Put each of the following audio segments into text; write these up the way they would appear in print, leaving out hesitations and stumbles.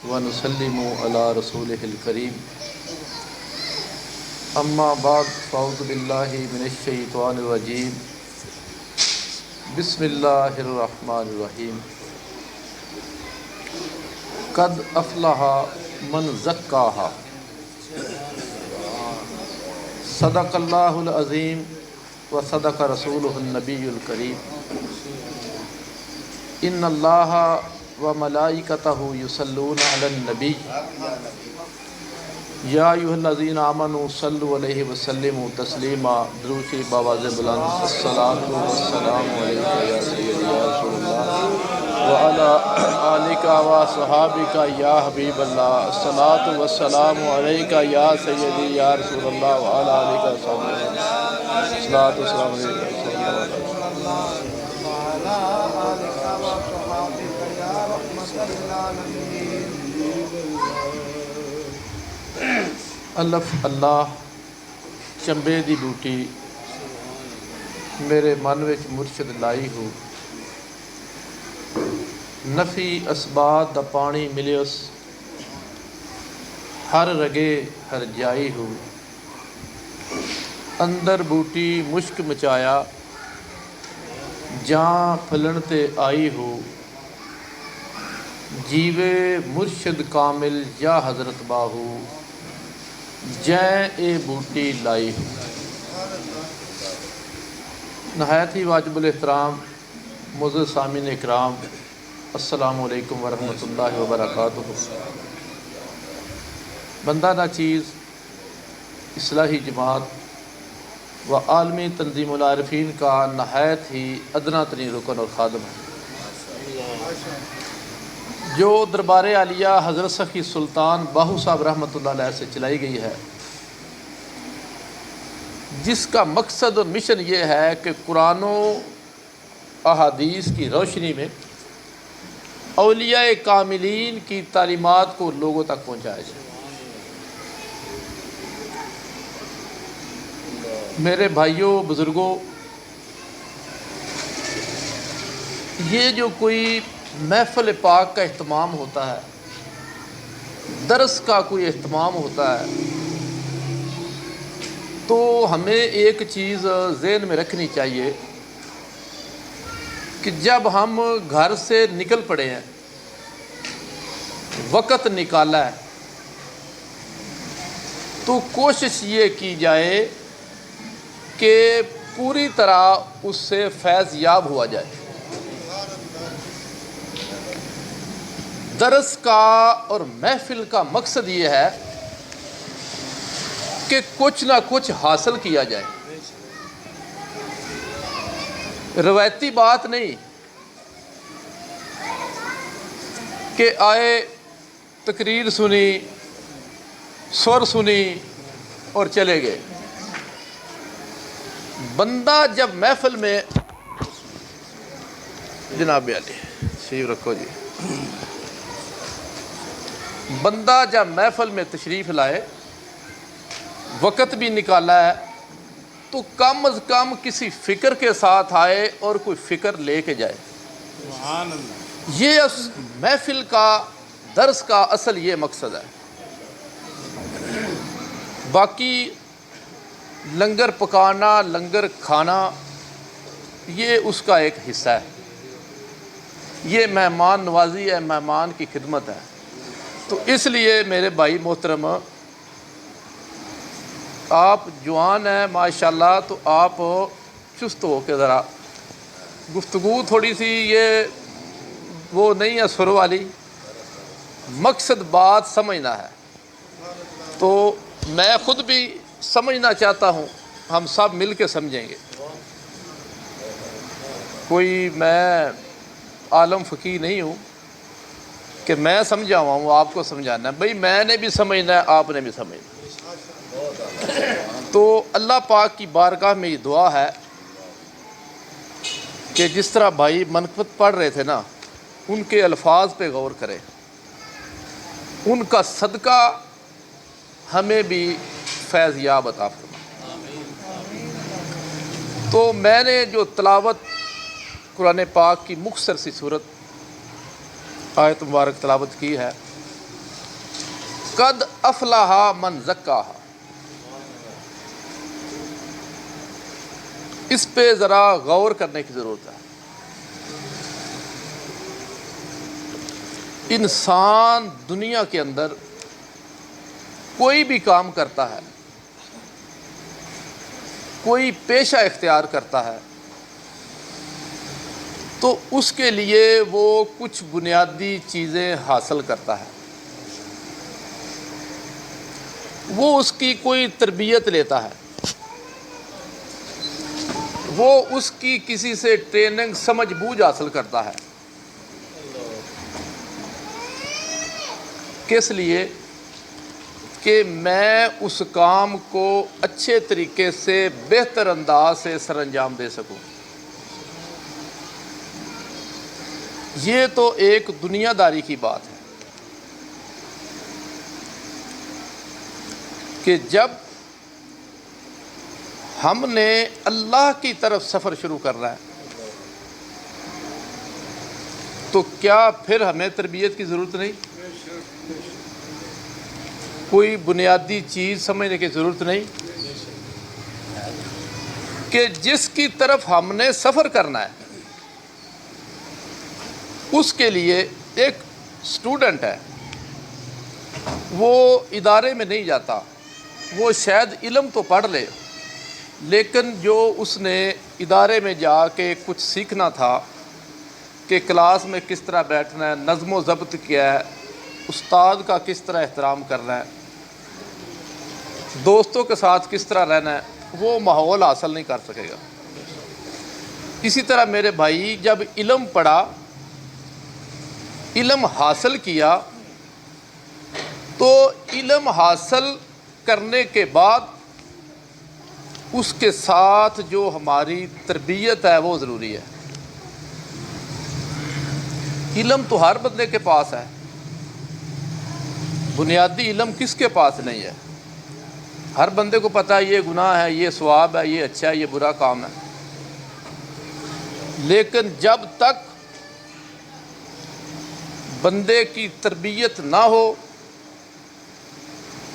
ونسلم علی رسولہ الکریم اما بعد فاعوذ باللہ من الشیطان الرجیم بسم اللہ الرحمن الرحیم قد افلح من زکاہا صدق اللہ العظیم و صدق رسولہ النبی الکریم ان اللہ و ملائکتہ یصلون علی النبی یا ایھا الذین آمنوا صلوا علیہ وسلموا تسلیما درود شریف باواز بلند الصلاۃ والسلام علیکہ یا سیدی یا رسول اللہ وعلی آلک و صحابک یا حبیب اللہ الصلاۃ والسلام علیکہ یا سیدی یا رسول اللہ وعلی آلک و صحابک الصلاۃ والسلام الف اللہ چنبے دی بوٹی میرے من وچ مرشد لائی ہو نفی اسباب دا پانی ملیس ہر رگے ہر جائی ہو اندر بوٹی مشک مچایا جاں پھلن تے آئی ہو جیوے مرشد کامل یا حضرت باہو جیں اے بوٹی لائی ہو۔ نہایت ہی واجب الاحترام معزز سامعین اکرام السلام علیکم ورحمۃ اللہ وبرکاتہ۔ بندہ ناچیز اصلاحی جماعت و عالمی تنظیم العارفین کا نہایت ہی ادنا ترین رکن اور خادم ہے جو دربار عالیہ حضرت سخی سلطان باہو صاحب رحمۃ اللہ علیہ سے چلائی گئی ہے، جس کا مقصد اور مشن یہ ہے کہ قرآن و احادیث کی روشنی میں اولیاء کاملین کی تعلیمات کو لوگوں تک پہنچایا جائے۔ میرے بھائیوں بزرگوں، یہ جو کوئی محفل پاک کا اہتمام ہوتا ہے، درس کا کوئی اہتمام ہوتا ہے، تو ہمیں ایک چیز ذہن میں رکھنی چاہیے کہ جب ہم گھر سے نکل پڑے ہیں، وقت نکالا ہے، تو کوشش یہ کی جائے کہ پوری طرح اس سے فیض یاب ہوا جائے۔ درس کا اور محفل کا مقصد یہ ہے کہ کچھ نہ کچھ حاصل کیا جائے، روایتی بات نہیں کہ آئے تقریر سنی، سر سنی اور چلے گئے۔ بندہ جب محفل میں جناب علی تشریف رکھو جی، بندہ جب محفل میں تشریف لائے، وقت بھی نکالا ہے، تو کم از کم کسی فکر کے ساتھ آئے اور کوئی فکر لے کے جائے۔ یہ اس محفل کا، درس کا اصل یہ مقصد ہے۔ باقی لنگر پکانا، لنگر کھانا، یہ اس کا ایک حصہ ہے، یہ مہمان نوازی ہے، مہمان کی خدمت ہے۔ تو اس لیے میرے بھائی محترم، آپ جوان ہیں ماشاءاللہ، تو آپ چست ہو کے ذرا گفتگو تھوڑی سی یہ وہ نہیں ہے سر والی، مقصد بات سمجھنا ہے۔ تو میں خود بھی سمجھنا چاہتا ہوں، ہم سب مل کے سمجھیں گے۔ کوئی میں عالم فقیہ نہیں ہوں کہ میں سمجھا ہوا ہوں آپ کو سمجھانا ہے، بھئی میں نے بھی سمجھنا ہے، آپ نے بھی سمجھنا ہے۔ تو اللہ پاک کی بارگاہ میں یہ دعا ہے کہ جس طرح بھائی منقبت پڑھ رہے تھے نا، ان کے الفاظ پہ غور کریں، ان کا صدقہ ہمیں بھی فیض یاب عطا فرمائے۔ تو میں نے جو تلاوت قرآن پاک کی مختصر سی صورت آیت مبارک تلاوت کی ہے، قد افلح من زکاہا، اس پہ ذرا غور کرنے کی ضرورت ہے۔ انسان دنیا کے اندر کوئی بھی کام کرتا ہے، کوئی پیشہ اختیار کرتا ہے، تو اس کے لیے وہ کچھ بنیادی چیزیں حاصل کرتا ہے۔ وہ اس کی کوئی تربیت لیتا ہے، وہ اس کی کسی سے ٹریننگ سمجھ بوجھ حاصل کرتا ہے۔ کس لیے؟ کہ میں اس کام کو اچھے طریقے سے بہتر انداز سے سر انجام دے سکوں۔ یہ تو ایک دنیا داری کی بات ہے کہ جب ہم نے اللہ کی طرف سفر شروع کرنا ہے تو کیا پھر ہمیں تربیت کی ضرورت نہیں؟ کوئی بنیادی چیز سمجھنے کی ضرورت نہیں کہ جس کی طرف ہم نے سفر کرنا ہے اس کے لیے ایک اسٹوڈنٹ ہے، وہ ادارے میں نہیں جاتا، وہ شاید علم تو پڑھ لے لیکن جو اس نے ادارے میں جا کے کچھ سیکھنا تھا کہ کلاس میں کس طرح بیٹھنا ہے، نظم و ضبط کیا ہے، استاد کا کس طرح احترام کرنا ہے، دوستوں کے ساتھ کس طرح رہنا ہے، وہ ماحول حاصل نہیں کر سکے گا۔ اسی طرح میرے بھائی جب علم پڑھا، علم حاصل کیا، تو علم حاصل کرنے کے بعد اس کے ساتھ جو ہماری تربیت ہے وہ ضروری ہے۔ علم تو ہر بندے کے پاس ہے، بنیادی علم کس کے پاس نہیں ہے؟ ہر بندے کو پتہ ہے یہ گناہ ہے، یہ ثواب ہے، یہ اچھا ہے، یہ برا کام ہے، لیکن جب تک بندے کی تربیت نہ ہو،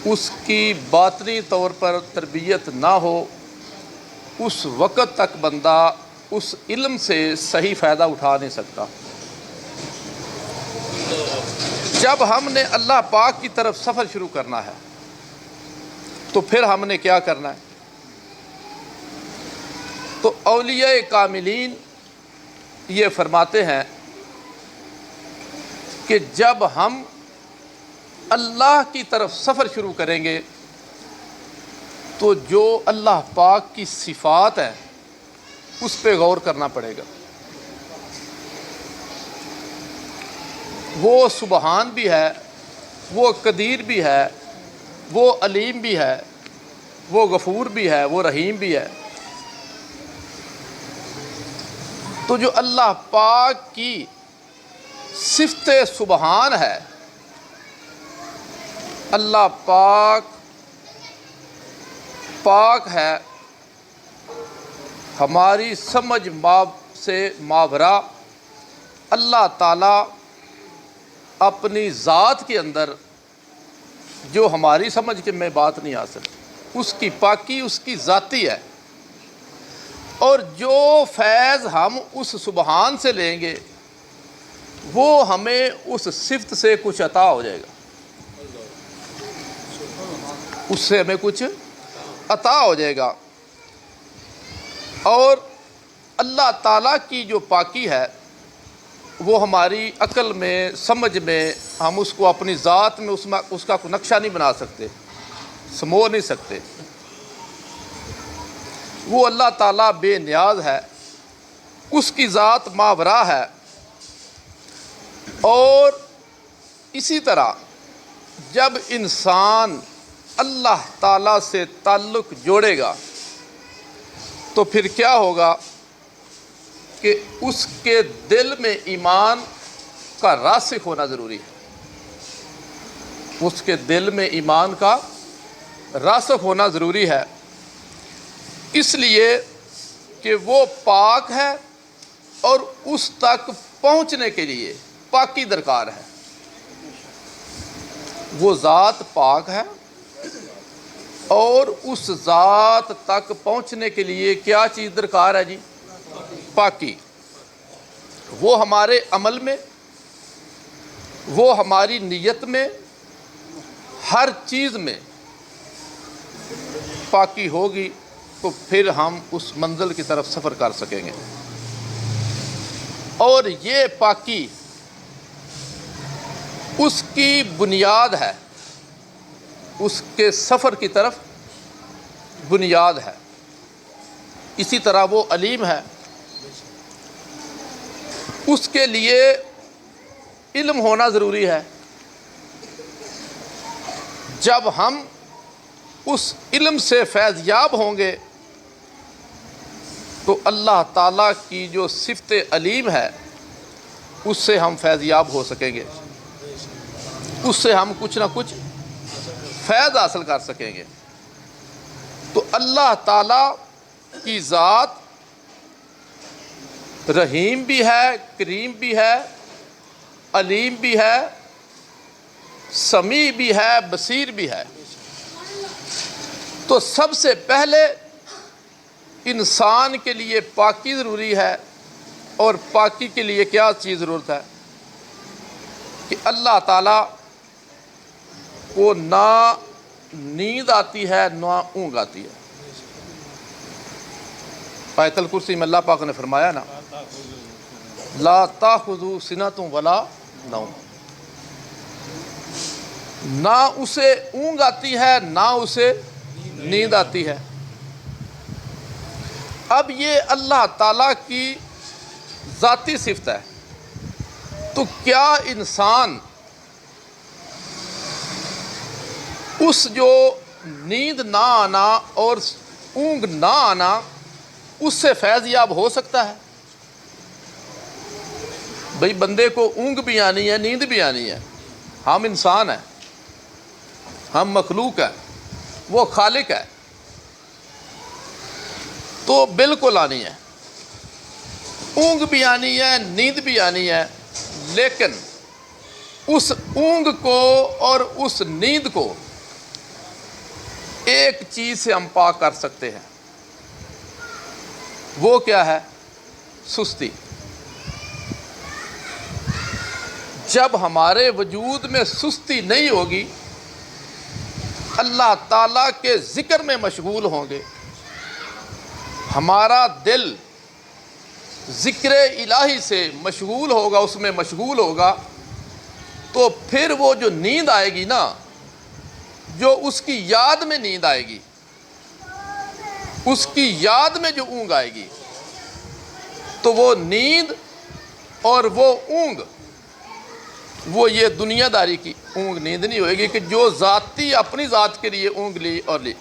اس کی باطنی طور پر تربیت نہ ہو، اس وقت تک بندہ اس علم سے صحیح فائدہ اٹھا نہیں سکتا۔ جب ہم نے اللہ پاک کی طرف سفر شروع کرنا ہے تو پھر ہم نے کیا کرنا ہے؟ تو اولیاء کاملین یہ فرماتے ہیں کہ جب ہم اللہ کی طرف سفر شروع کریں گے تو جو اللہ پاک کی صفات ہیں اس پہ غور کرنا پڑے گا۔ وہ سبحان بھی ہے، وہ قدیر بھی ہے، وہ علیم بھی ہے، وہ غفور بھی ہے، وہ رحیم بھی ہے۔ تو جو اللہ پاک کی صفت سبحان ہے، اللہ پاک پاک ہے، ہماری سمجھ سے ماورا اللہ تعالیٰ اپنی ذات کے اندر جو ہماری سمجھ کے میں بات نہیں آ سکتی، اس کی پاکی اس کی ذاتی ہے، اور جو فیض ہم اس سبحان سے لیں گے وہ ہمیں اس صفت سے کچھ عطا ہو جائے گا، اس سے ہمیں کچھ عطا ہو جائے گا۔ اور اللہ تعالیٰ کی جو پاکی ہے وہ ہماری عقل میں سمجھ میں ہم اس کو اپنی ذات میں اس کا کوئی نقشہ نہیں بنا سکتے، سمو نہیں سکتے۔ وہ اللہ تعالیٰ بے نیاز ہے، اس کی ذات ماورا ہے، اور اسی طرح جب انسان اللہ تعالیٰ سے تعلق جوڑے گا تو پھر کیا ہوگا کہ اس کے دل میں ایمان کا راسخ ہونا ضروری ہے، اس کے دل میں ایمان کا راسخ ہونا ضروری ہے، اس لیے کہ وہ پاک ہے اور اس تک پہنچنے کے لیے پاکی درکار ہے۔ وہ ذات پاک ہے، اور اس ذات تک پہنچنے کے لیے کیا چیز درکار ہے جی؟ پاکی۔ وہ ہمارے عمل میں، وہ ہماری نیت میں، ہر چیز میں پاکی ہوگی تو پھر ہم اس منزل کی طرف سفر کر سکیں گے۔ اور یہ پاکی اس کی بنیاد ہے، اس کے سفر کی طرف بنیاد ہے۔ اسی طرح وہ علیم ہے، اس کے لیے علم ہونا ضروری ہے۔ جب ہم اس علم سے فیض یاب ہوں گے تو اللہ تعالیٰ کی جو صفت علیم ہے اس سے ہم فیض یاب ہو سکیں گے، اس سے ہم کچھ نہ کچھ فیض حاصل کر سکیں گے۔ تو اللہ تعالیٰ کی ذات رحیم بھی ہے، کریم بھی ہے، علیم بھی ہے، سمیع بھی ہے، بصیر بھی ہے۔ تو سب سے پہلے انسان کے لیے پاکی ضروری ہے، اور پاکی کے لیے کیا چیز ضرورت ہے؟ کہ اللہ تعالیٰ کو نہ نیند آتی ہے نہ اونگ آتی ہے۔ آیت الکرسی میں اللہ پاک نے فرمایا نا، لا تاخذو سنۃ ولا نوم، نہ اسے اونگ آتی ہے نہ اسے نیند آتی ہے۔ اب یہ اللہ تعالیٰ کی ذاتی صفت ہے، تو کیا انسان اس جو نیند نہ آنا اور اونگ نہ آنا اس سے فیض یاب ہو سکتا ہے؟ بھئی بندے کو اونگ بھی آنی ہے، نیند بھی آنی ہے، ہم انسان ہیں، ہم مخلوق ہیں، وہ خالق ہے، تو بالکل آنی ہے، اونگ بھی آنی ہے، نیند بھی آنی ہے۔ لیکن اس اونگ کو اور اس نیند کو ایک چیز سے ہم پاک کر سکتے ہیں، وہ کیا ہے؟ سستی۔ جب ہمارے وجود میں سستی نہیں ہوگی، اللہ تعالیٰ کے ذکر میں مشغول ہوں گے، ہمارا دل ذکر الہی سے مشغول ہوگا، اس میں مشغول ہوگا، تو پھر وہ جو نیند آئے گی نا، جو اس کی یاد میں نیند آئے گی، اس کی یاد میں جو اونگ آئے گی، تو وہ نیند اور وہ اونگ، وہ یہ دنیا داری کی اونگ نیند نہیں ہوئے گی کہ جو ذاتی اپنی ذات کے لیے اونگ لی اور لی۔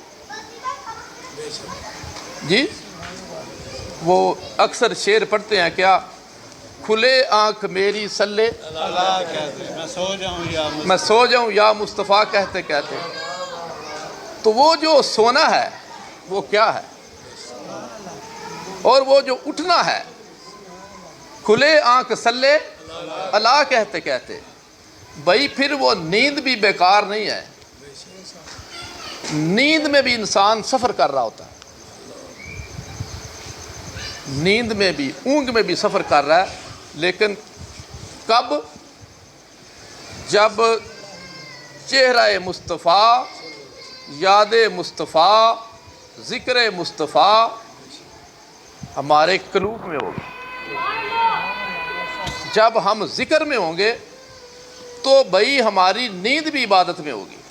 جی وہ اکثر شعر پڑھتے ہیں کیا، کھلے آنکھ میری سلے میں سو جاؤں یا مصطفیٰ کہتے کہتے۔ تو وہ جو سونا ہے وہ کیا ہے، اور وہ جو اٹھنا ہے کھلے آنکھ سلے اللہ کہتے کہتے۔ بھائی پھر وہ نیند بھی بیکار نہیں ہے، نیند میں بھی انسان سفر کر رہا ہوتا ہے، نیند میں بھی اونگ میں بھی سفر کر رہا ہے، لیکن کب؟ جب چہرہ مصطفیٰ، یاد مصطفیٰ، ذکر مصطفیٰ ہمارے قلوب میں ہوگا۔ جب ہم ذکر میں ہوں گے تو بھائی ہماری نیند بھی عبادت میں ہوگی۔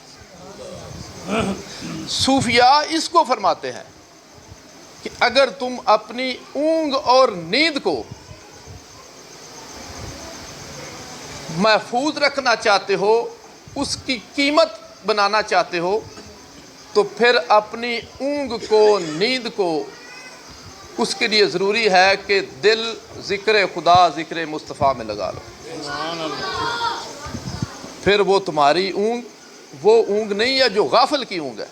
صوفیاء اس کو فرماتے ہیں کہ اگر تم اپنی اونگ اور نیند کو محفوظ رکھنا چاہتے ہو، اس کی قیمت بنانا چاہتے ہو، تو پھر اپنی اونگ کو، نیند کو، اس کے لیے ضروری ہے کہ دل ذکر خدا، ذکر مصطفیٰ میں لگا لو۔ پھر وہ تمہاری اونگ وہ اونگ نہیں ہے جو غافل کی اونگ ہے،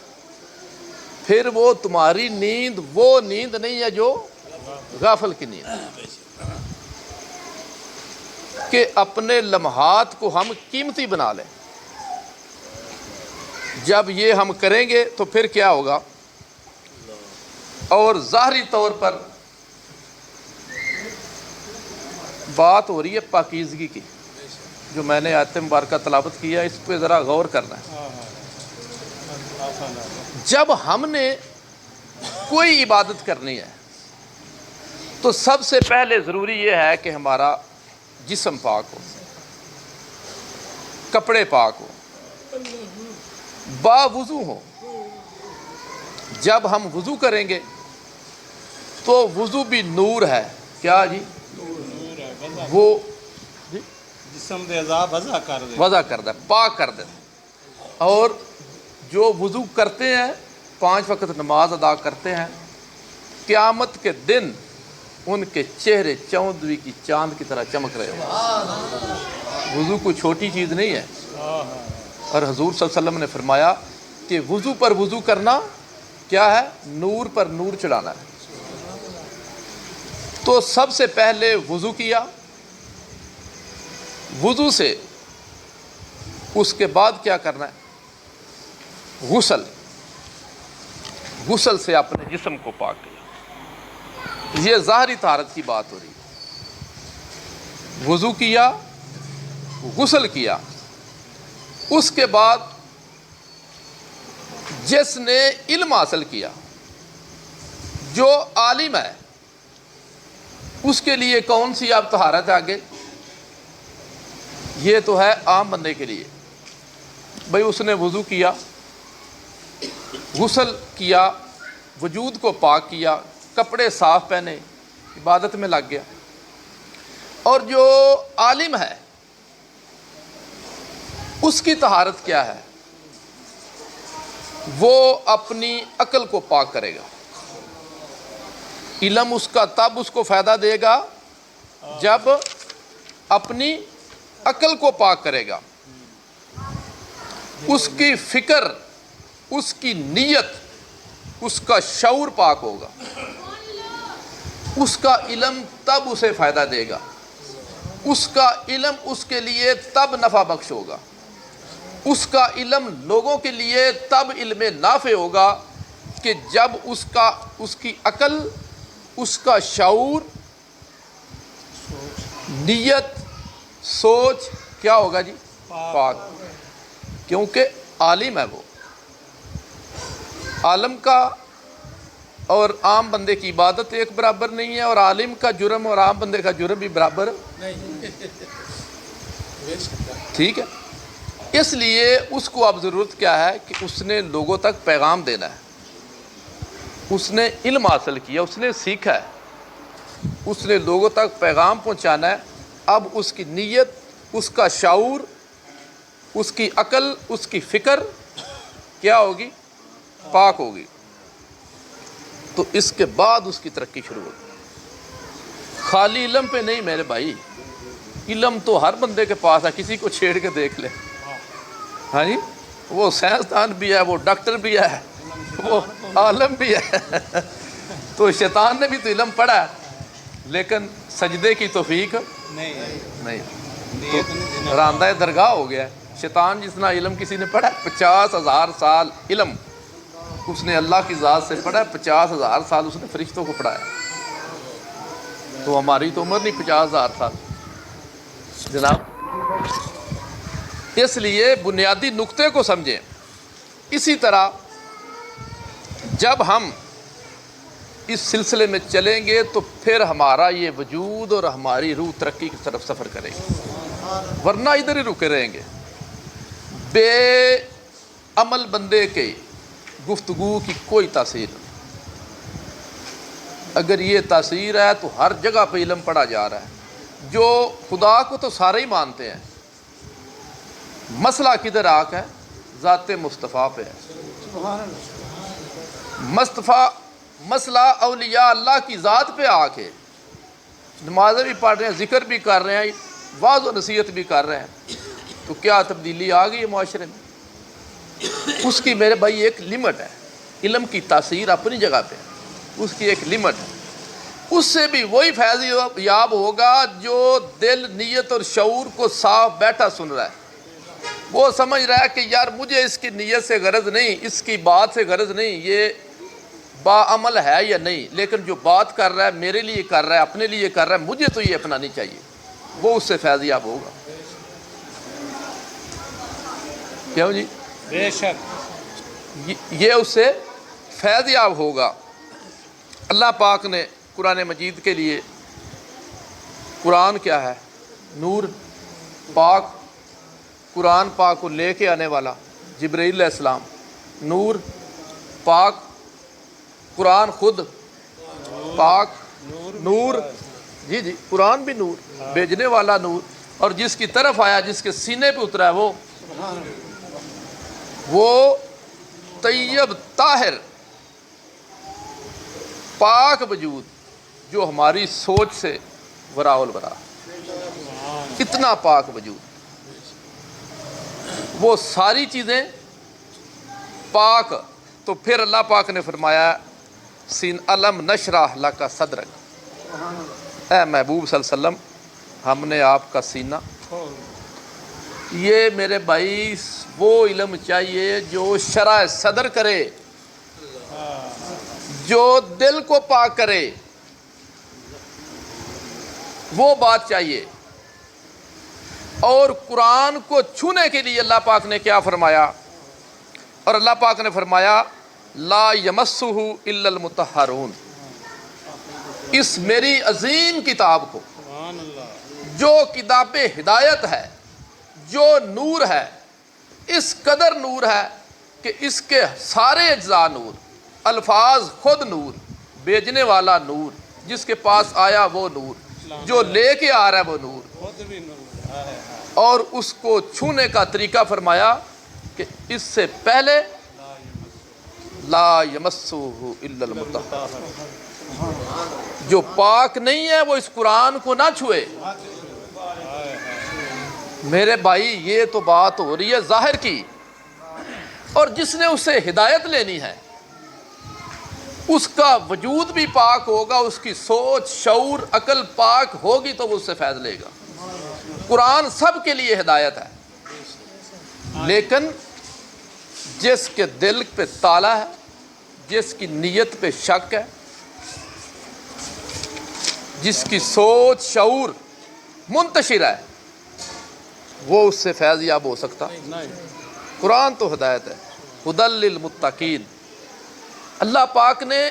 پھر وہ تمہاری نیند وہ نیند نہیں ہے جو غافل کی نیند ہے۔ کہ اپنے لمحات کو ہم قیمتی بنا لیں، جب یہ ہم کریں گے تو پھر کیا ہوگا؟ اور ظاہری طور پر بات ہو رہی ہے پاکیزگی کی، جو میں نے آیت مبارکہ تلاوت کیا ہے، اس پہ ذرا غور کرنا ہے۔ جب ہم نے کوئی عبادت کرنی ہے تو سب سے پہلے ضروری یہ ہے کہ ہمارا جسم پاک ہو، کپڑے پاک ہو، باوضو ہو۔ جب ہم وضو کریں گے تو وضو بھی نور ہے۔ کیا جی؟ وہ جسم دے عذاب وضع کر دے، پاک کر دے۔ اور جو وضو کرتے ہیں، 5 وقت نماز ادا کرتے ہیں، قیامت کے دن ان کے چہرے چوندوی کی چاند کی طرح چمک رہے ہوں۔ وضو کوئی چھوٹی چیز نہیں ہے۔ اور حضور صلی اللہ علیہ وسلم نے فرمایا کہ وضو پر وضو کرنا کیا ہے؟ نور پر نور چڑھانا ہے۔ تو سب سے پہلے وضو کیا، وضو سے اس کے بعد کیا کرنا ہے؟ غسل۔ غسل سے اپنے جسم کو پاک کیا۔ یہ ظاہری طہارت کی بات ہو رہی ہے۔ وضو کیا، غسل کیا، اس کے بعد جس نے علم حاصل کیا، جو عالم ہے، اس کے لیے کون سی اب طہارت ہے آگے؟ یہ تو ہے عام بندے کے لیے۔ بھئی اس نے وضو کیا، غسل کیا، وجود کو پاک کیا، کپڑے صاف پہنے، عبادت میں لگ گیا۔ اور جو عالم ہے اس کی طہارت کیا ہے؟ وہ اپنی عقل کو پاک کرے گا۔ علم اس کا تب اس کو فائدہ دے گا جب اپنی عقل کو پاک کرے گا۔ اس کی فکر، اس کی نیت، اس کا شعور پاک ہوگا۔ اس کا علم تب اسے فائدہ دے گا۔ اس کا علم اس کے لیے تب نفع بخش ہوگا۔ اس کا علم لوگوں کے لیے تب علم نافع ہوگا کہ جب اس کی عقل، اس کا شعور، نیت، سوچ کیا ہوگا جی؟ پاک۔ کیونکہ عالم ہے وہ۔ عالم کا اور عام بندے کی عبادت ایک برابر نہیں ہے، اور عالم کا جرم اور عام بندے کا جرم بھی برابر نہیں۔ ٹھیک ہے؟ اس لیے اس کو اب ضرورت کیا ہے کہ اس نے لوگوں تک پیغام دینا ہے۔ اس نے علم حاصل کیا، اس نے سیکھا ہے، اس نے لوگوں تک پیغام پہنچانا ہے۔ اب اس کی نیت، اس کا شعور، اس کی عقل، اس کی فکر کیا ہوگی؟ پاک ہوگی۔ تو اس کے بعد اس کی ترقی شروع ہوگی۔ خالی علم پہ نہیں میرے بھائی، علم تو ہر بندے کے پاس ہے، کسی کو چھیڑ کے دیکھ لے۔ ہاں جی، وہ سائنسدان بھی ہے، وہ ڈاکٹر بھی ہے، وہ عالم بھی ہے۔ تو شیطان نے بھی تو علم پڑھا ہے، لیکن سجدے کی توفیق نہیں، تو راندہ درگاہ ہو گیا ہے۔ شیطان جتنا علم کسی نے پڑھا ہے، 50,000 سال علم اس نے اللہ کی ذات سے پڑھا ہے، 50,000 سال اس نے فرشتوں کو پڑھایا۔ تو ہماری تو عمر نہیں 50,000 سال جناب۔ اس لیے بنیادی نقطے کو سمجھیں۔ اسی طرح جب ہم اس سلسلے میں چلیں گے تو پھر ہمارا یہ وجود اور ہماری روح ترقی کی طرف سفر کرے گی، ورنہ ادھر ہی رکے رہیں گے۔ بے عمل بندے کے گفتگو کی کوئی تاثیر نہیں۔ اگر یہ تاثیر ہے تو ہر جگہ پہ علم پڑھا جا رہا ہے۔ جو خدا کو تو سارے ہی مانتے ہیں، مسئلہ کدھر آک ہے؟ ذات مصطفیٰ پہ ہے۔ مسئلہ اولیاء اللہ کی ذات پہ آ کے نمازیں بھی پڑھ رہے ہیں، ذکر بھی کر رہے ہیں، واعظ و نصیحت بھی کر رہے ہیں، تو کیا تبدیلی آ گئی ہے معاشرے میں؟ اس کی میرے بھائی ایک لمٹ ہے۔ علم کی تاثیر اپنی جگہ پہ ہے، اس کی ایک لمٹ ہے۔ اس سے بھی وہی فیض یاب ہوگا جو دل، نیت اور شعور کو صاف بیٹھا سن رہا ہے۔ وہ سمجھ رہا ہے کہ یار مجھے اس کی نیت سے غرض نہیں، اس کی بات سے غرض نہیں، یہ باعمل ہے یا نہیں، لیکن جو بات کر رہا ہے میرے لیے کر رہا ہے، اپنے لیے کر رہا ہے، مجھے تو یہ اپنانی چاہیے، وہ اس سے فیض یاب ہوگا۔ کیوں جی؟ بے شک یہ اس سے فیض یاب ہوگا۔ اللہ پاک نے قرآن مجید کے لیے، قرآن کیا ہے؟ نور پاک، قرآن پاک کو لے کے آنے والا جبرائیل علیہ السلام، نور پاک، قرآن خود پاک، نور، جی جی قرآن بھی نور، بھیجنے والا نور، اور جس کی طرف آیا، جس کے سینے پہ اترا ہے وہ طیب طاہر پاک وجود، جو ہماری سوچ سے وراء البراء، اتنا پاک وجود، وہ ساری چیزیں پاک۔ تو پھر اللہ پاک نے فرمایا سین علم نشرح لک صدرک، اے محبوب صلی اللہ علیہ وسلم ہم نے آپ کا سینہ، یہ میرے بھائی وہ علم چاہیے جو شرح صدر کرے، جو دل کو پاک کرے، وہ بات چاہیے۔ اور قرآن کو چھونے کے لیے اللہ پاک نے کیا فرمایا؟ اور اللہ پاک نے فرمایا لا یمسہ الا المطہرون، اس میری عظیم کتاب کو، سبحان اللہ، جو کتاب ہدایت ہے، جو نور ہے، اس قدر نور ہے کہ اس کے سارے اجزاء نور، الفاظ خود نور، بھیجنے والا نور، جس کے پاس آیا وہ نور، جو لے کے آ رہا ہے وہ نور، خود بھی نور ہے۔ اور اس کو چھونے کا طریقہ فرمایا کہ اس سے پہلے لا یمسہ الا المطہرون، جو پاک نہیں ہے وہ اس قرآن کو نہ چھوئے۔ میرے بھائی یہ تو بات ہو رہی ہے ظاہر کی، اور جس نے اس سے ہدایت لینی ہے اس کا وجود بھی پاک ہوگا، اس کی سوچ، شعور، عقل پاک ہوگی تو وہ اس سے فیض لے گا۔ قرآن سب کے لیے ہدایت ہے، لیکن جس کے دل پہ تالا ہے، جس کی نیت پہ شک ہے، جس کی سوچ شعور منتشر ہے، وہ اس سے فیض یاب ہو سکتا۔ قرآن تو ہدایت ہے، ہدی للمتقین۔ اللہ پاک نے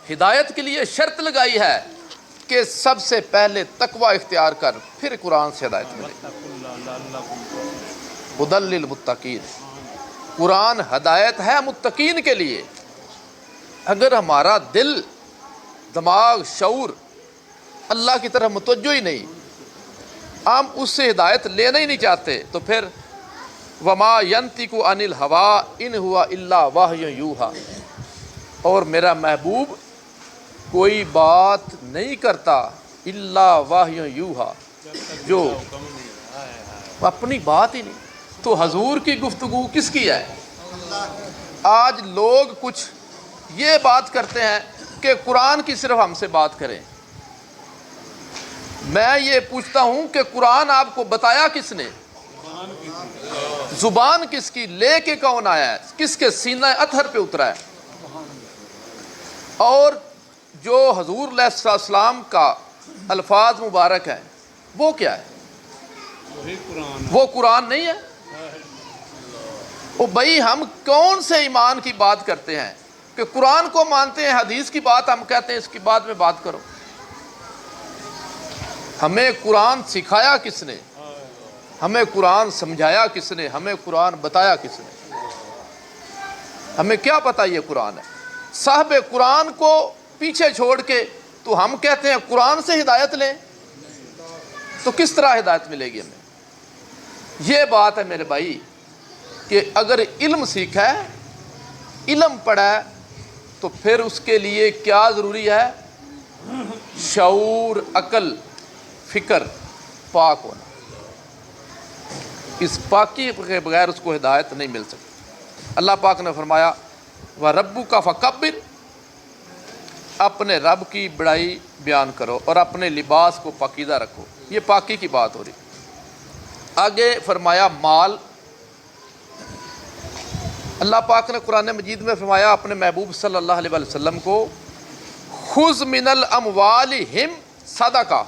ہدایت کے لیے شرط لگائی ہے کہ سب سے پہلے تقوی اختیار کر، پھر قرآن سے ہدایت ملے گی۔ ہدی للمتقین، قرآن ہدایت ہے متقین کے لیے۔ اگر ہمارا دل، دماغ، شعور اللہ کی طرف متوجہ ہی نہیں، ہم اس سے ہدایت لینا ہی نہیں چاہتے، تو پھر وما ینطق عن الہوی ان ہوا الا وحی یوحی، اور میرا محبوب کوئی بات نہیں کرتا الا وحی یوحی، جو اپنی بات ہی نہیں۔ تو حضور کی گفتگو کس کی ہے؟ آج لوگ کچھ یہ بات کرتے ہیں کہ قرآن کی صرف ہم سے بات کریں۔ میں یہ پوچھتا ہوں کہ قرآن آپ کو بتایا کس نے؟ زبان کس کی؟ لے کے کون آیا ہے؟ کس کے سینہ اطہر پہ اترا ہے؟ اور جو حضور علیہ السلام کا الفاظ مبارک ہیں وہ کیا ہے؟ وہی قرآن ہے۔ وہ قرآن نہیں ہے؟ او بھائی ہم کون سے ایمان کی بات کرتے ہیں کہ قرآن کو مانتے ہیں، حدیث کی بات ہم کہتے ہیں اس کی بعد میں بات کرو۔ ہمیں قرآن سکھایا کس نے؟ ہمیں قرآن سمجھایا کس نے؟ ہمیں قرآن بتایا کس نے؟ ہمیں کیا پتہ یہ قرآن ہے؟ صاحب قرآن کو پیچھے چھوڑ کے تو ہم کہتے ہیں قرآن سے ہدایت لیں، تو کس طرح ہدایت ملے گی ہمیں؟ یہ بات ہے میرے بھائی کہ اگر علم سیکھا ہے، علم پڑھا ہے، تو پھر اس کے لیے کیا ضروری ہے؟ شعور، عقل، فکر پاک ہونا۔ اس پاکی کے بغیر اس کو ہدایت نہیں مل سکتی۔ اللہ پاک نے فرمایا وَرَبُّكَ فَكَبِّرْ، اپنے رب کی بڑائی بیان کرو اور اپنے لباس کو پاکیزہ رکھو۔ یہ پاکی کی بات ہو رہی۔ آگے فرمایا مال اللہ پاک نے قرآن مجید میں فرمایا اپنے محبوب صلی اللہ علیہ وسلم کو، خذ من الاموالہم صدقہ،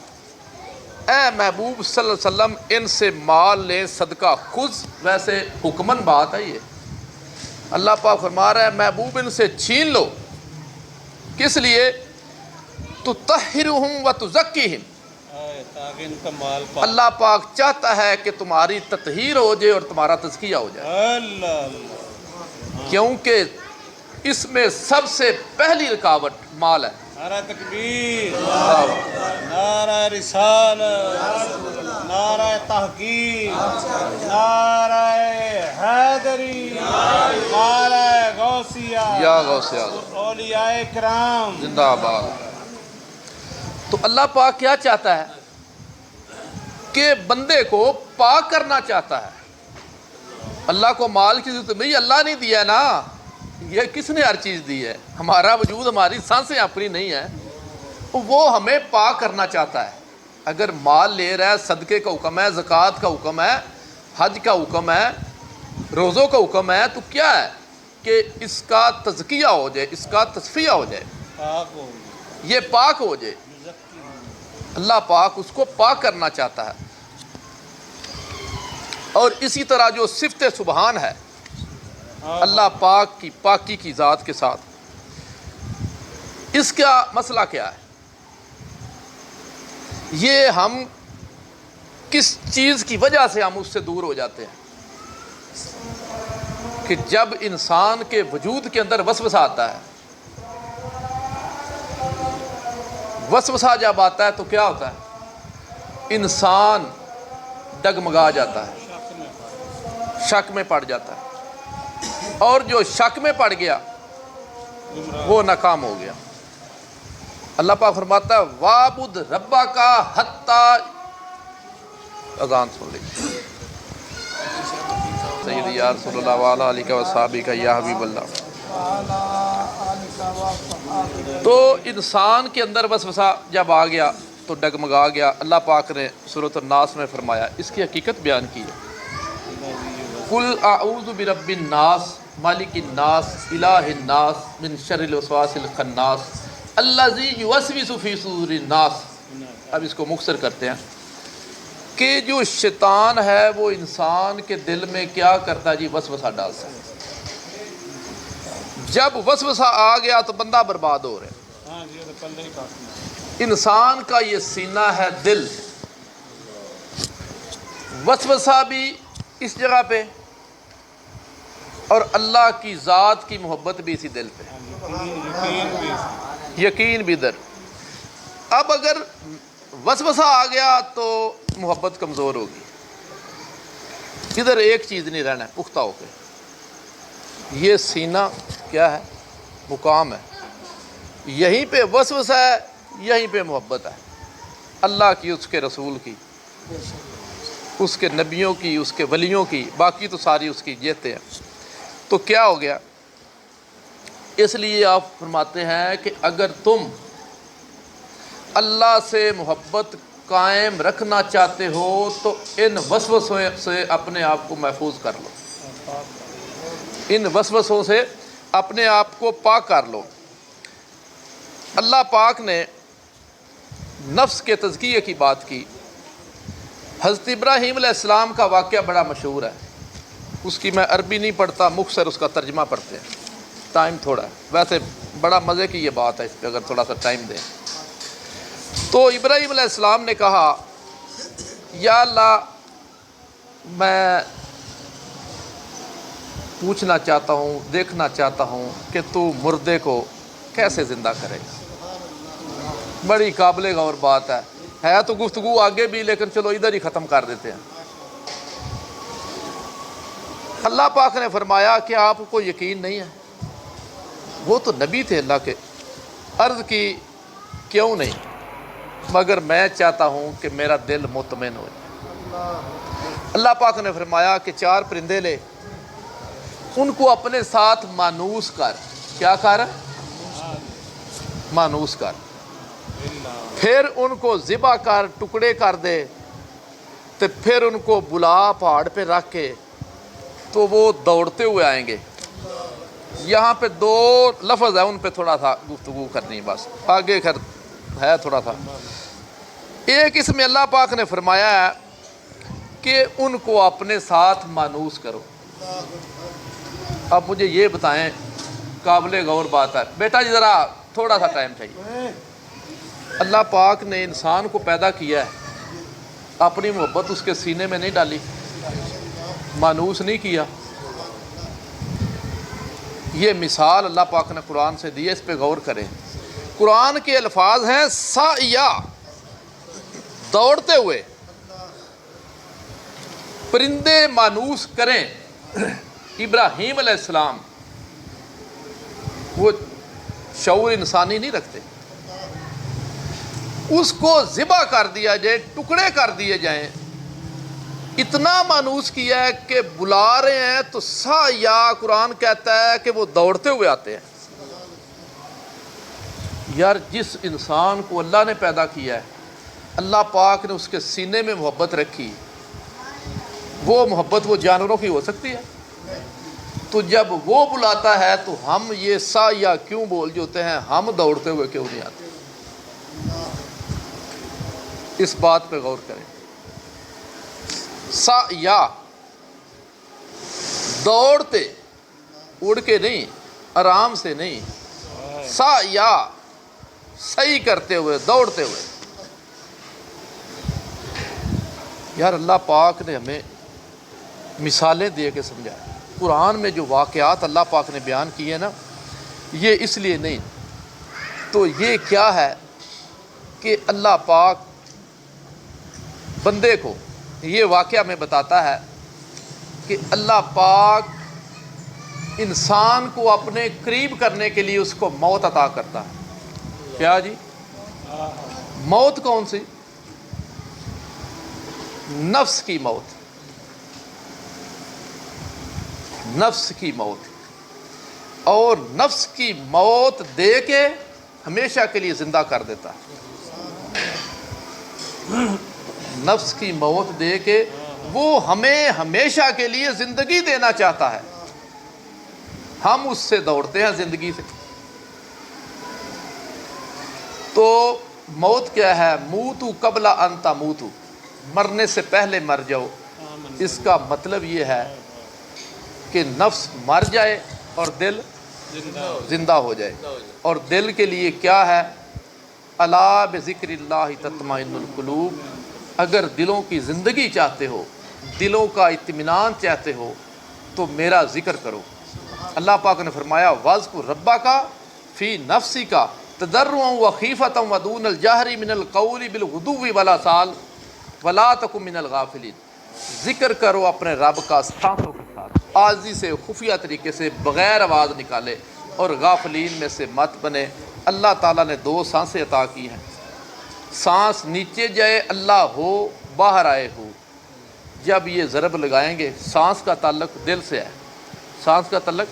اے محبوب صلی اللہ علیہ وسلم ان سے مال لیں صدقہ۔ خذ ویسے حکمن بات ہے، یہ اللہ پاک فرما رہا ہے محبوب ان سے چھین لو، کس لیے؟ تطہرہم وتزکیہم، تاکہ ان کا مال پاک۔ اللہ پاک چاہتا ہے کہ تمہاری تطہیر ہو جائے اور تمہارا تزکیہ ہو جائے، اللہ اللہ، کیونکہ اس میں سب سے پہلی رکاوٹ مال ہے۔ نعرہ تکبیر، نعرہ رسالت، نعرہ تحقیق، نعرہ حیدری، نعرہ غوثیہ، یا غوث اعظم اولیاء کرام زندہ آباد۔ تو اللہ پاک کیا چاہتا ہے کہ بندے کو پاک کرنا چاہتا ہے۔ اللہ کو مال کی ضرورت نہیں، اللہ نے دیا نا، یہ کس نے ہر چیز دی ہے؟ ہمارا وجود، ہماری سانسیں اپنی نہیں ہیں، وہ ہمیں پاک کرنا چاہتا ہے۔ اگر مال لے رہا ہے، صدقے کا حکم ہے، زکوٰۃ کا حکم ہے، حج کا حکم ہے، روزوں کا حکم ہے، تو کیا ہے کہ اس کا تزکیہ ہو جائے، اس کا تصفیہ ہو جائے، پاک ہو گئی، یہ پاک ہو جائے۔ اللہ پاک اس کو پاک کرنا چاہتا ہے۔ اور اسی طرح جو صفت سبحان ہے اللہ پاک کی پاکی کی ذات کے ساتھ، اس کا مسئلہ کیا ہے؟ یہ ہم کس چیز کی وجہ سے ہم اس سے دور ہو جاتے ہیں کہ جب انسان کے وجود کے اندر وسوسہ آتا ہے، وسوسہ جب آتا ہے تو کیا ہوتا ہے؟ انسان ڈگمگا جاتا ہے، شک میں پڑ جاتا ہے، اور جو شک میں پڑ گیا وہ ناکام ہو گیا۔ اللہ پاک فرماتا ہے وَاعْبُدْ رَبَّكَ حَتَّى، اذان سن لیجیے۔ سیدی یا رسول اللہ وعلیٰ علیہ وصحبہ یا حبیب اللہ۔ تو انسان کے اندر وسوسہ جب آ گیا تو ڈگمگا گیا۔ اللہ پاک نے سورۃ الناس میں فرمایا، اس کی حقیقت بیان کی ہے، قُلْ أَعُوذُ بِرَبِّ النَّاسِ مالک الناس الہ الناس من شر الوسواس الخناس الذی یوسوس فی صدور الناس۔ اب اس کو مختصر کرتے ہیں کہ جو شیطان ہے وہ انسان کے دل میں کیا کرتا ہے جی؟ وسوسہ ڈالتا ہے۔ جب وسوسہ آ گیا تو بندہ برباد ہو رہا ہے۔ ہاں جی، وہ پندرہ ہی کافی۔ انسان کا یہ سینہ ہے دل، وسوسہ بھی اس جگہ پہ اور اللہ کی ذات کی محبت بھی اسی دل پہ، یقین بھی، یقین بھی در۔ اب اگر وسوسہ آ گیا تو محبت کمزور ہوگی، ادھر ایک چیز نہیں رہنا ہے پختہ ہو کے۔ یہ سینہ کیا ہے؟ مقام ہے، یہیں پہ وسوسہ ہے، یہیں پہ محبت ہے، اللہ کی، اس کے رسول کی، اس کے نبیوں کی، اس کے ولیوں کی، باقی تو ساری اس کی جیتے ہیں۔ تو کیا ہو گیا؟ اس لیے آپ فرماتے ہیں کہ اگر تم اللہ سے محبت قائم رکھنا چاہتے ہو تو ان وسوسوں سے اپنے آپ کو محفوظ کر لو، ان وسوسوں سے اپنے آپ کو پاک کر لو۔ اللہ پاک نے نفس کے تزکیے کی بات کی۔ حضرت ابراہیم علیہ السلام کا واقعہ بڑا مشہور ہے، اس کی میں عربی نہیں پڑھتا، مختصر اس کا ترجمہ پڑھتے ہیں، ٹائم تھوڑا ہے، ویسے بڑا مزے کی یہ بات ہے، اس پہ اگر تھوڑا سا ٹائم دیں۔ تو ابراہیم علیہ السلام نے کہا یا اللہ میں پوچھنا چاہتا ہوں، دیکھنا چاہتا ہوں کہ تو مردے کو کیسے زندہ کرے گا۔ بڑی قابل غور بات ہے تو گفتگو آگے بھی، لیکن چلو ادھر ہی ختم کر دیتے ہیں۔ اللہ پاک نے فرمایا کہ آپ کو یقین نہیں ہے؟ وہ تو نبی تھے اللہ کے۔ عرض کی کیوں نہیں؟ مگر میں چاہتا ہوں کہ میرا دل مطمئن ہو جائے۔ اللہ پاک نے فرمایا کہ 4 پرندے لے، ان کو اپنے ساتھ مانوس کر۔ کیا کر؟ مانوس کر، پھر ان کو ذبح کر، ٹکڑے کر دے، تو پھر ان کو بلا پہاڑ پہ رکھ کے تو وہ دوڑتے ہوئے آئیں گے۔ یہاں پہ دو لفظ ہے، ان پہ تھوڑا سا گفتگو کرنی ہے، بس آگے خیر ہے تھوڑا سا۔ ایک اس میں اللہ پاک نے فرمایا ہے کہ ان کو اپنے ساتھ مانوس کرو۔ اب مجھے یہ بتائیں، قابل غور بات ہے بیٹا جی، ذرا تھوڑا سا ٹائم چاہیے۔ اللہ پاک نے انسان کو پیدا کیا ہے، اپنی محبت اس کے سینے میں نہیں ڈالی، مانوس نہیں کیا۔ یہ مثال اللہ پاک نے قرآن سے دی ہے، اس پہ غور کریں۔ قرآن کے الفاظ ہیں سعیا، دوڑتے ہوئے۔ پرندے مانوس کریں، ابراہیم علیہ السلام وہ شعور انسانی نہیں رکھتے، اس کو ذبح کر دیا جائے، ٹکڑے کر دیے جائیں، اتنا مانوس کیا ہے کہ بلا رہے ہیں تو سعیا قرآن کہتا ہے کہ وہ دوڑتے ہوئے آتے ہیں۔ یار جس انسان کو اللہ نے پیدا کیا ہے، اللہ پاک نے اس کے سینے میں محبت رکھی، وہ محبت وہ جانوروں کی ہو سکتی ہے؟ تو جب وہ بلاتا ہے تو ہم یہ سعیا کیوں بول جوتے ہیں، ہم دوڑتے ہوئے کیوں نہیں آتے؟ اس بات پہ غور کریں۔ سعیا، دوڑتے، اڑ کے نہیں، آرام سے نہیں، سعیا صحیح کرتے ہوئے، دوڑتے ہوئے۔ یار اللہ پاک نے ہمیں مثالیں دے کے سمجھایا۔ قرآن میں جو واقعات اللہ پاک نے بیان کیے نا، یہ اس لیے نہیں، تو یہ کیا ہے کہ اللہ پاک بندے کو یہ واقعہ میں بتاتا ہے کہ اللہ پاک انسان کو اپنے قریب کرنے کے لیے اس کو موت عطا کرتا ہے۔ کیا جی؟ موت کون سی؟ نفس کی موت، نفس کی موت، اور نفس کی موت دے کے ہمیشہ کے لیے زندہ کر دیتا ہے۔ نفس کی موت دے کے وہ ہمیں ہمیشہ کے لیے زندگی دینا چاہتا ہے، ہم اس سے دوڑتے ہیں زندگی سے۔ تو موت کیا ہے؟ موتو قبل ان تموتو، مرنے سے پہلے مر جاؤ۔ اس کا مطلب یہ ہے کہ نفس مر جائے اور دل زندہ ہو جائے۔ اور دل کے لیے کیا ہے؟ الا بذکر اللہ تطمئن القلوب۔ اگر دلوں کی زندگی چاہتے ہو، دلوں کا اطمینان چاہتے ہو تو میرا ذکر کرو۔ اللہ پاک نے فرمایا وَاذْكُرْ رَبَّكَ فِي نَفْسِكَ تَضَرُّعًا وَخِيفَةً وَدُونَ الْجَهْرِ مِنَ الْقَوْلِ بِالْغُدُوِّ وَالْآصَالِ وَلَا تَكُن مِنَ الْغَافِلِينَ۔ ذکر کرو اپنے رب کا سانسوں کے ساتھ، عاجزی سے، خفیہ طریقے سے، بغیر آواز نکالے، اور غافلین میں سے مت بنے۔ اللہ تعالیٰ نے دو سانسیں عطا کی ہیں، سانس نیچے جائے اللہ ہو، باہر آئے ہو۔ جب یہ ضرب لگائیں گے، سانس کا تعلق دل سے ہے، سانس کا تعلق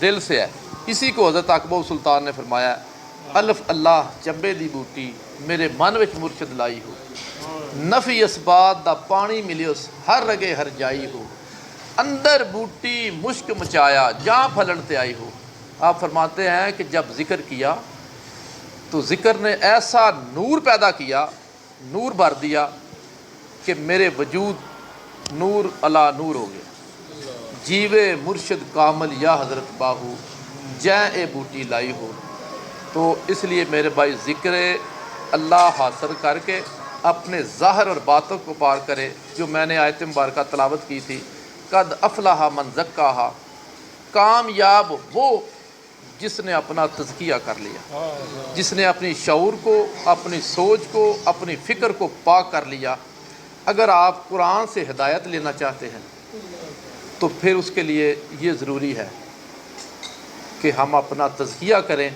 دل سے ہے۔ اسی کو حضرت اکبر سلطان نے فرمایا الف اللہ چمبے دی بوٹی میرے من وچ مرشد لائی ہو، نفی اسبات دا پانی ملیوس ہر رگے ہر جائی ہو، اندر بوٹی مشک مچایا جہاں پھلنتے آئی ہو۔ آپ فرماتے ہیں کہ جب ذکر کیا تو ذکر نے ایسا نور پیدا کیا، نور بھر دیا کہ میرے وجود نور علا نور ہو گیا۔ جیوے مرشد کامل یا حضرت باہو جیں اے بوٹی لائی ہو۔ تو اس لیے میرے بھائی ذکر اللہ حاصل کر کے اپنے ظاہر اور باطن کو پار کرے، جو میں نے آیت مبارکہ تلاوت کی تھی، قد افلح من زکاہا، کامیاب وہ جس نے اپنا تزکیہ کر لیا، جس نے اپنی شعور کو، اپنی سوچ کو، اپنی فکر کو پاک کر لیا۔ اگر آپ قرآن سے ہدایت لینا چاہتے ہیں تو پھر اس کے لیے یہ ضروری ہے کہ ہم اپنا تزکیہ کریں،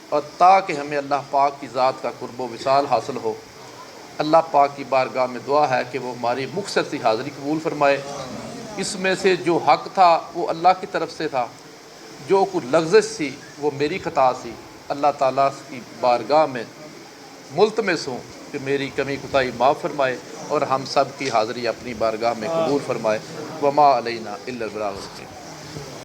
اور تاکہ ہمیں اللہ پاک کی ذات کا قرب و وصال حاصل ہو۔ اللہ پاک کی بارگاہ میں دعا ہے کہ وہ ہماری مختصر سی حاضری قبول فرمائے۔ اس میں سے جو حق تھا وہ اللہ کی طرف سے تھا، جو کچھ لغزش تھی وہ میری خطا سی۔ اللہ تعالیٰ کی بارگاہ میں ملتمس ہوں کہ میری کمی کوتاہی معاف فرمائے، اور ہم سب کی حاضری اپنی بارگاہ میں قبول فرمائے۔ وما علینا الا البلاغ المبین۔